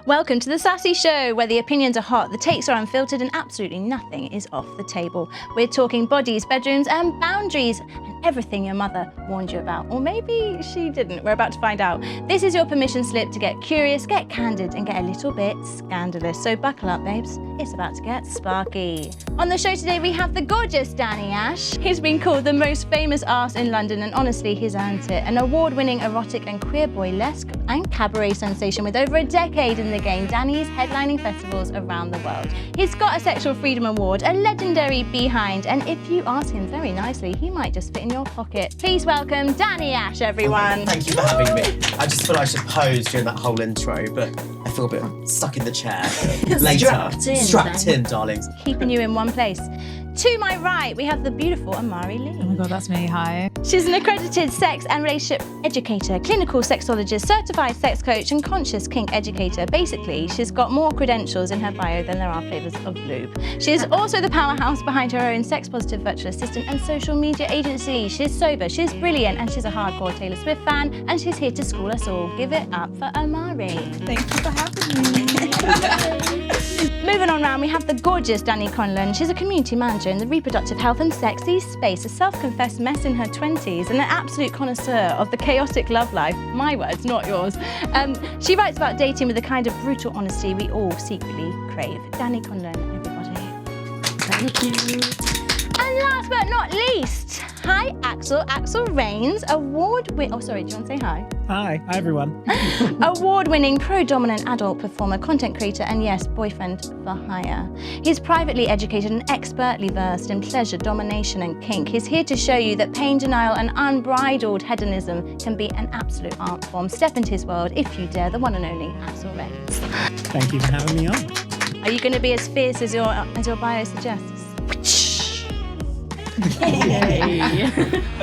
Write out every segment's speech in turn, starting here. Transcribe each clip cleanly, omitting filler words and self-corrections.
Welcome to the Sassy Show, where the opinions are hot, the takes are unfiltered, and absolutely nothing is off the table. We're talking bodies, bedrooms, and boundaries, and everything your mother warned you about. Or maybe she didn't. We're about to find out. This is your permission slip to get curious, get candid, and get a little bit scandalous. So buckle up, babes. It's about to get sparky. On the show today, we have the gorgeous Dani Ash. He's been called the most famous arse in London, and honestly, he's earned it. An award-winning erotic and queer boylesque and cabaret sensation with over a decade in the game. Dani's headlining festivals around the world. He's got a Sexual Freedom Award, a legendary behind, and if you ask him very nicely, he might just fit in your pocket. Please welcome Dani Ash, everyone. Thank you for having me. I just thought I should pose during that whole intro, but I feel a bit stuck in the chair. Later. Strapped in, darlings. Keeping you in one place. To my right, we have the beautiful Amari Leigh. Oh my God, that's me, hi. She's an accredited sex and relationship educator, clinical sexologist, certified sex coach, and conscious kink educator. Basically, she's got more credentials in her bio than there are flavours of lube. She is also the powerhouse behind her own sex-positive virtual assistant and social media agency. She's sober, she's brilliant, and she's a hardcore Taylor Swift fan, and she's here to school us all. Give it up for Amari. Thank you for having me. Moving on round, we have the gorgeous Dani Conlon. She's a community manager in the reproductive health and sexy space, a self-confessed mess in her 20s, and an absolute connoisseur of the chaotic love life. My words, not yours. She writes about dating with the kind of brutal honesty we all secretly crave. Dani Conlon, everybody. Thank you. And last but not least, hi Axel. Axel Reigns, do you want to say hi? Hi everyone. Award-winning pro-dominant adult performer, content creator, and yes, boyfriend for hire. He's privately educated and expertly versed in pleasure, domination, and kink. He's here to show you that pain denial and unbridled hedonism can be an absolute art form. Step into his world if you dare. The one and only Axel Reigns. Thank you for having me on. Are you going to be as fierce as your bio suggests?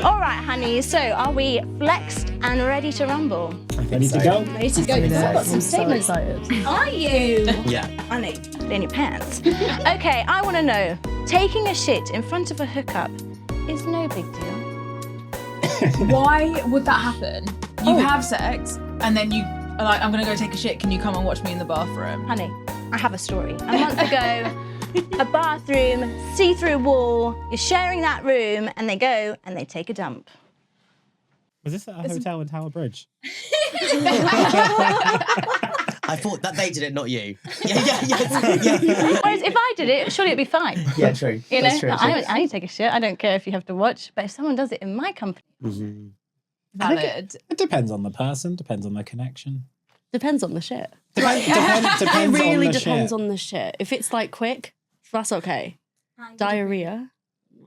All right, honey. So, are we flexed and ready to rumble? Ready to go? Ready to go. You've got some statements. So excited. Are you? Yeah. Honey, put in your pants. Okay, I want to know. Taking a shit in front of a hookup is no big deal. Why would that happen? You have sex and then you are like, I'm gonna go take a shit. Can you come and watch me in the bathroom? Honey, I have a story. A month ago, a bathroom, see-through wall, you're sharing that room, and they go and they take a dump. Was this at a hotel in Tower Bridge? I thought that they did it, not you. Yeah. Whereas if I did it, surely it'd be fine. Yeah, true. You know, That's true. I need to take a shit. I don't care if you have to watch, but if someone does it in my company. Mm-hmm. Valid. It depends on the person, depends on the connection. Depends on the shit. Depends It really on the depends shit. on the shit. If it's like quick, that's okay. Diarrhea.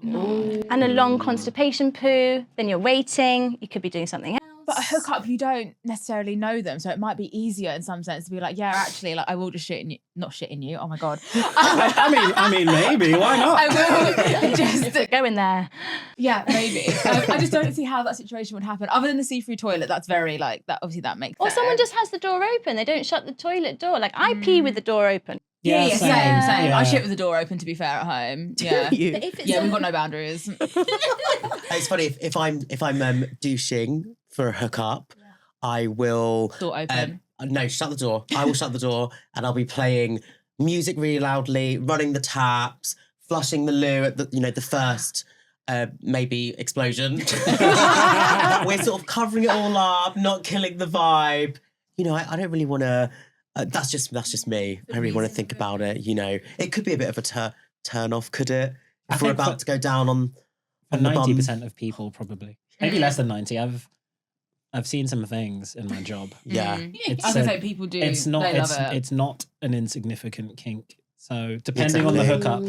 And a long constipation poo, then you're waiting, you could be doing something else. But a hookup, you don't necessarily know them, so it might be easier in some sense to be like, yeah, actually, like I will just shit in you, not shit in you. Oh my God. I mean, maybe. Why not? I will just Go in there. Yeah, maybe. I just don't see how that situation would happen. Other than the see-through toilet, that's very like that. Obviously, that makes. Or sense. someone just has the door open. They don't shut the toilet door. Like I pee with the door open. Yeah, same. Yeah. I shit with the door open. To be fair, at home. Yeah, You? yeah, we've got no boundaries. It's funny if I'm douching for a hookup, I will Door open. No, shut the door. I will shut the door, and I'll be playing music really loudly, running the taps, flushing the loo at the first maybe explosion. We're sort of covering it all up, not killing the vibe. You know, I don't really want to. That's just me. I really want to think about it. You know, it could be a bit of a turn off, could it? If we're about to go down on For the bum. 90% of people, probably. Maybe less than 90. I've seen some things in my job. Yeah. It's, I would say people do. it's not They love it. it's not an insignificant kink. So depending on the hookup,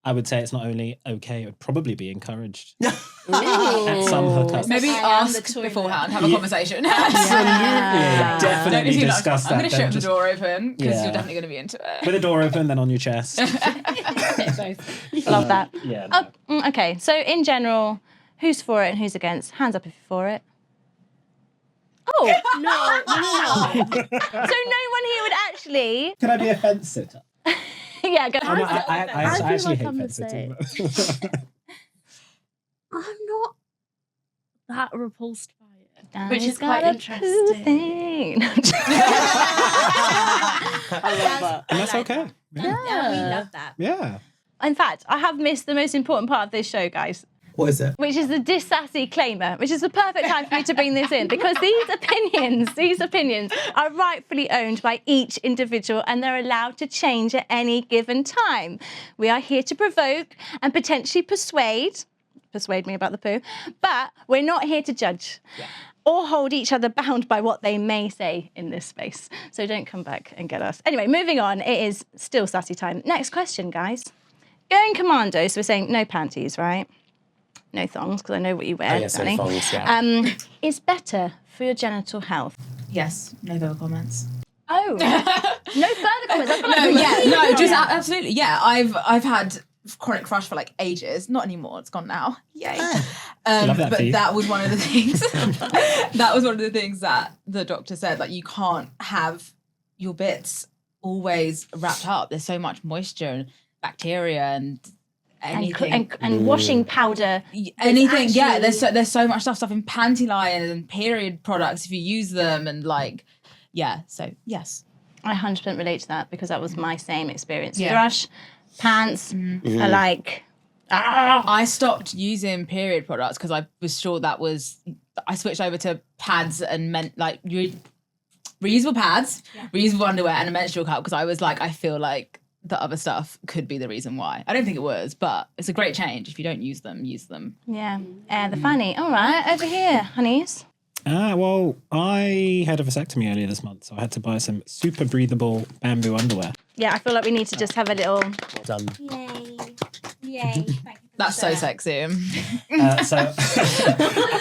I would say it's not only okay, it would probably be encouraged at some hookups. Maybe ask beforehand, have a conversation. Absolutely. Definitely Don't discuss that. I'm going to then shut the just- door open because Yeah. you're definitely going to be into it. With the door open, then on your chest. Love that. Yeah. Okay, so in general, who's for it and who's against? Hands up if you're for it. Oh, No. so no one here would actually. Can I be a fence sitter? Yeah, go. I feel actually like hate I'm the fence sitting. I'm not that repulsed by it. Dani's Which is got quite a interesting. thing. I love that. And that's okay. Yeah, we love that. Yeah. In fact, I have missed the most important part of this show, guys, What is it? which is the Sassy claimer, which is the perfect time for me to bring this in because these opinions are rightfully owned by each individual and they're allowed to change at any given time. We are here to provoke and potentially persuade me about the poo, but we're not here to judge. Or hold each other bound by what they may say in this space. So don't come back and get us. Anyway, moving on, it is still sassy time. Next question, guys. Going commando, so we're saying no panties, right? No thongs, because I know what you wear, yes, no Dani. thongs, yeah. Is better for your genital health. Yes, no further comments. Oh, no further comments. Just absolutely. Yeah, I've had chronic crush for like ages. Not anymore. It's gone now. Yay. Love that for you. But that was one of the things. That was one of the things that the doctor said. Like, you can't have your bits always wrapped up. There's so much moisture and bacteria and anything. And washing powder. Anything. Yeah, there's so much stuff in panty liners and period products if you use them, and like, yeah. So yes, I 100% relate to that because that was my same experience. Yeah. Thrush, pants are like, I stopped using period products because I was sure I switched over to pads and reusable pads, reusable underwear, and a menstrual cup because I was like, I feel like the other stuff could be the reason why. I don't think it was, but it's a great change. If you don't use them, use them. yeah, the fanny. All right, over here, honeys. Well, I had a vasectomy earlier this month, so I had to buy some super breathable bamboo underwear. Yeah, I feel like we need to just have a little... Done. Yay. That's so sexy. So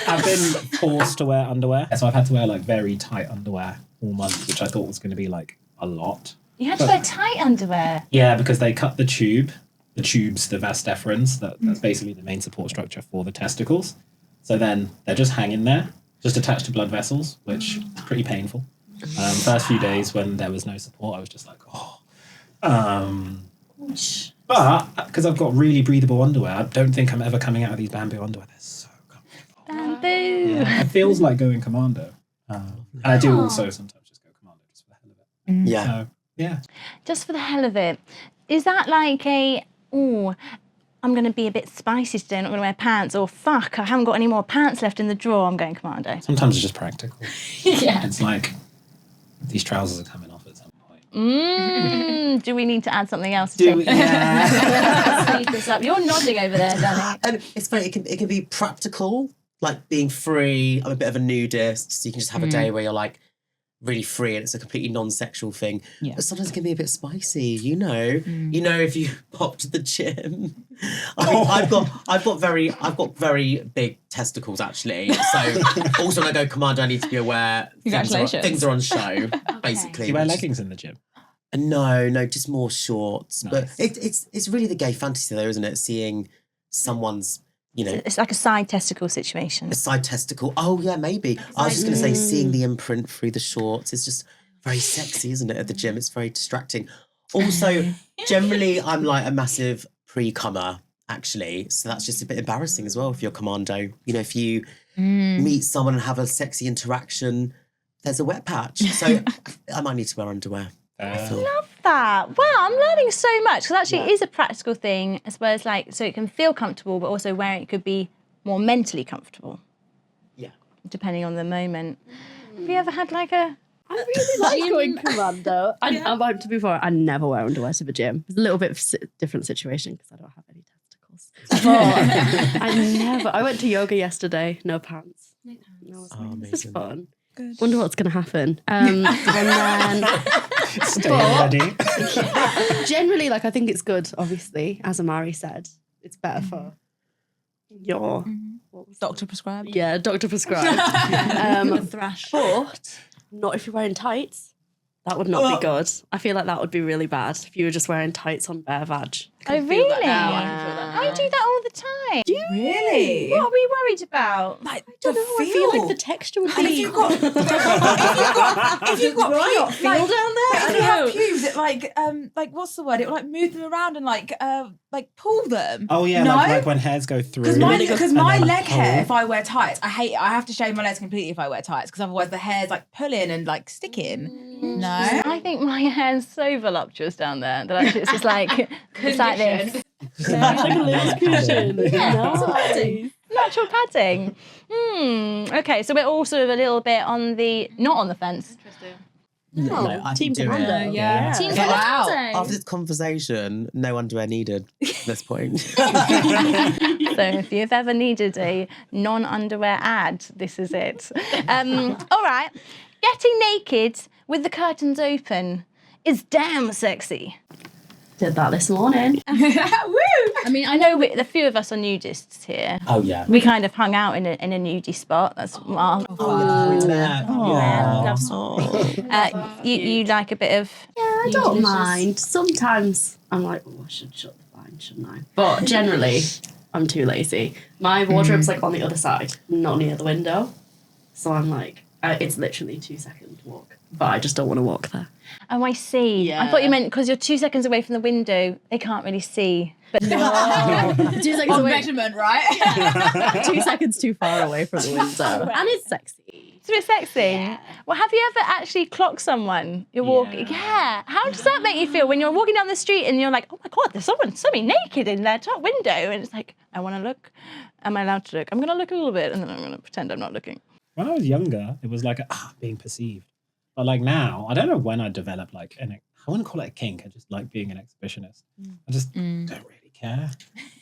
I've been forced to wear underwear. So I've had to wear like very tight underwear all month, which I thought was going to be like a lot. You had to wear tight underwear. Yeah, because they cut the tube, the vas deferens, that's basically the main support structure for the testicles. So then they're just hanging there, just attached to blood vessels, which is pretty painful. First few days when there was no support, I was just like, oh. But because I've got really breathable underwear, I don't think I'm ever coming out of these bamboo underwear. They're so comfortable. Bamboo. Yeah, it feels like going commando. And I do also sometimes just go commando just for the hell of it. Yeah. So, yeah. Just for the hell of it. Is that like I'm going to be a bit spicy today, I'm not going to wear pants, or fuck, I haven't got any more pants left in the drawer, I'm going commando? Sometimes it's just practical. Yeah. It's like these trousers are coming off at some point. Do we need to add something else? Yeah. Speed this up. You're nodding over there, Dani. And it's funny, it can be practical, like being free. I'm a bit of a nudist, so you can just have a day where you're like really free and it's a completely non-sexual thing. Yeah. But sometimes it can be a bit spicy, you know. You know, if you pop to the gym. I mean, I've got very big testicles actually. So also when I go commando, I need to be aware Congratulations. things are on show, basically. Do you wear leggings in the gym? No, just more shorts. Nice. But it's really the gay fantasy though, isn't it? Seeing someone's, you know, It's like a side testicle situation. a side testicle. Oh yeah, maybe. I was just going to say, seeing the imprint through the shorts is just very sexy, isn't it? At the gym, it's very distracting. Also, generally, I'm like a massive pre-cummer, actually. So that's just a bit embarrassing as well if you're commando. You know, if you meet someone and have a sexy interaction, there's a wet patch. So I might need to wear underwear. Love that. Wow, I'm learning so much because actually it is a practical thing as well as like, so it can feel comfortable, but also wearing it could be more mentally comfortable. Yeah. Depending on the moment. Have you ever had like a... I really like going commando. To be fair, I never wear underwear to the gym. It's a little bit of a different situation because I don't have any testicles. But I went to yoga yesterday, no pants. No, this is fun. Good. Wonder what's going to happen. And then... Stay ready. Generally, like, I think it's good, obviously, as Amari said. It's better for your... Doctor prescribed. Yeah, doctor prescribed. thrash. But not if you're wearing tights. That would not be good. I feel like that would be really bad if you were just wearing tights on bare vag. Oh, really? Yeah. I do that all the time. Do you Really? What are we worried about? Like, I don't know. I feel like the texture would be... if you've got feel down there? if you have pubes, like what's the word? It will like move them around and like pull them. Oh yeah, No? like when hairs go through. Because my and then leg hair, pull. if I wear tights, I hate it. I have to shave my legs completely if I wear tights because otherwise the hair's like pulling and like sticking. No. I think my hair's so voluptuous down there that actually it's just like it's like this. Like a loose cushion. Nice. Natural padding. Okay, so we're all sort of a little bit on the not on the fence. No, I Team can do commando. it. Yeah. Team Get out. commando. After this conversation, no underwear needed at this point. So if you've ever needed a non-underwear ad, this is it. All right, getting naked with the curtains open is damn sexy. Did that this morning. Woo! I mean, I know a few of us are nudists here. Oh yeah. We kind of hung out in a nudie spot. That's you like a bit of. Yeah, I don't mind. Sometimes I'm like, oh, I should shut the blind, shouldn't I? But generally, I'm too lazy. My wardrobe's like on the other side, not near the window. So I'm like, it's literally 2-second walk. But I just don't want to walk there. Oh, I see. Yeah. I thought you meant because you're 2 seconds away from the window, they can't really see. But 2 seconds On away. measurement, right? 2 seconds too far away from the window. And it's sexy. it's a bit sexy. Well, have you ever actually clocked someone? You're walking. Yeah. How does that make you feel when you're walking down the street and you're like, oh my God, there's somebody naked in their top window, and it's like, I want to look. Am I allowed to look? I'm going to look a little bit, and then I'm going to pretend I'm not looking. When I was younger, it was like being perceived. But like now, I don't know when I developed like I wouldn't call it a kink. I just like being an exhibitionist. I just don't really care.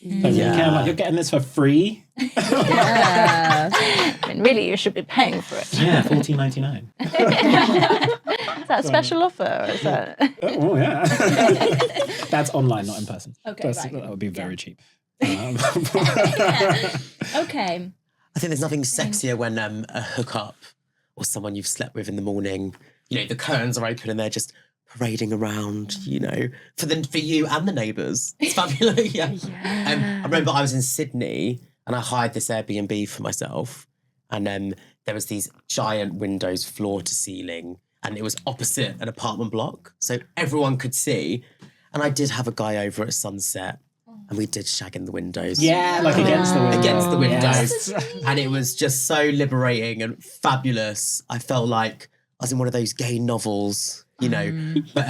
Don't really care. Like, you're getting this for free. I mean, really, you should be paying for it. Yeah, $14.99. Is that a special offer? Or is that... Oh yeah. That's online, not in person. Okay, That would be very cheap. Okay. I think there's nothing sexier when a hookup or someone you've slept with in the morning, the curtains are open and they're just parading around, for you and the neighbours. It's fabulous. Yeah. I remember I was in Sydney and I hired this Airbnb for myself, and there was these giant windows, floor to ceiling, and it was opposite an apartment block, so everyone could see. And I did have a guy over at sunset. And we did shag in the windows. Yeah, like against the window. Against the windows. Yes. And it was just so liberating and fabulous. I felt like I was in one of those gay novels, But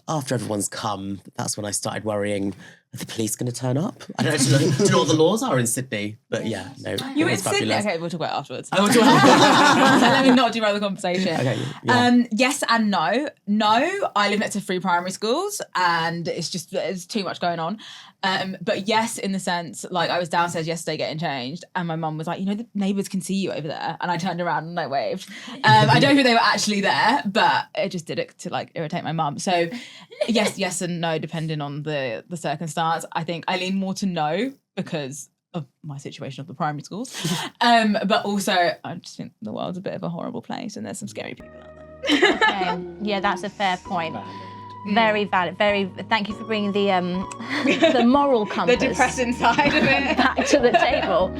after everyone's come, that's when I started worrying, are the police going to turn up? I don't know what the laws are in Sydney. But yeah, no, You were it in was Sydney? fabulous. Okay, we'll talk about it afterwards. I will do it. Let me not derail the conversation. Okay, yeah. Yes and no. No, I live next to 3 primary schools and it's too much going on. But yes, in the sense, like I was downstairs yesterday getting changed and my mum was like, the neighbours can see you over there. And I turned around and I waved. I don't think they were actually there, but it just did it to like irritate my mum. So yes and no, depending on the circumstance. I think I lean more to no because of my situation of the primary schools. But also I just think the world's a bit of a horrible place and there's some scary people out there. Okay. Yeah, that's a fair point. Very valid. Thank you for bringing the moral compass, The depressing side of it. back to the table.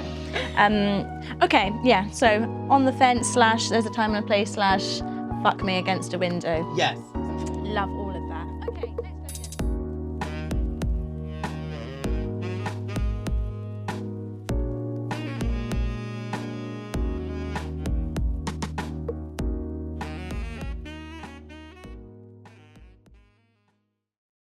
Okay, yeah. So on the fence / there's a time and a place / fuck me against a window. Yes. Love all of that. Okay, next question.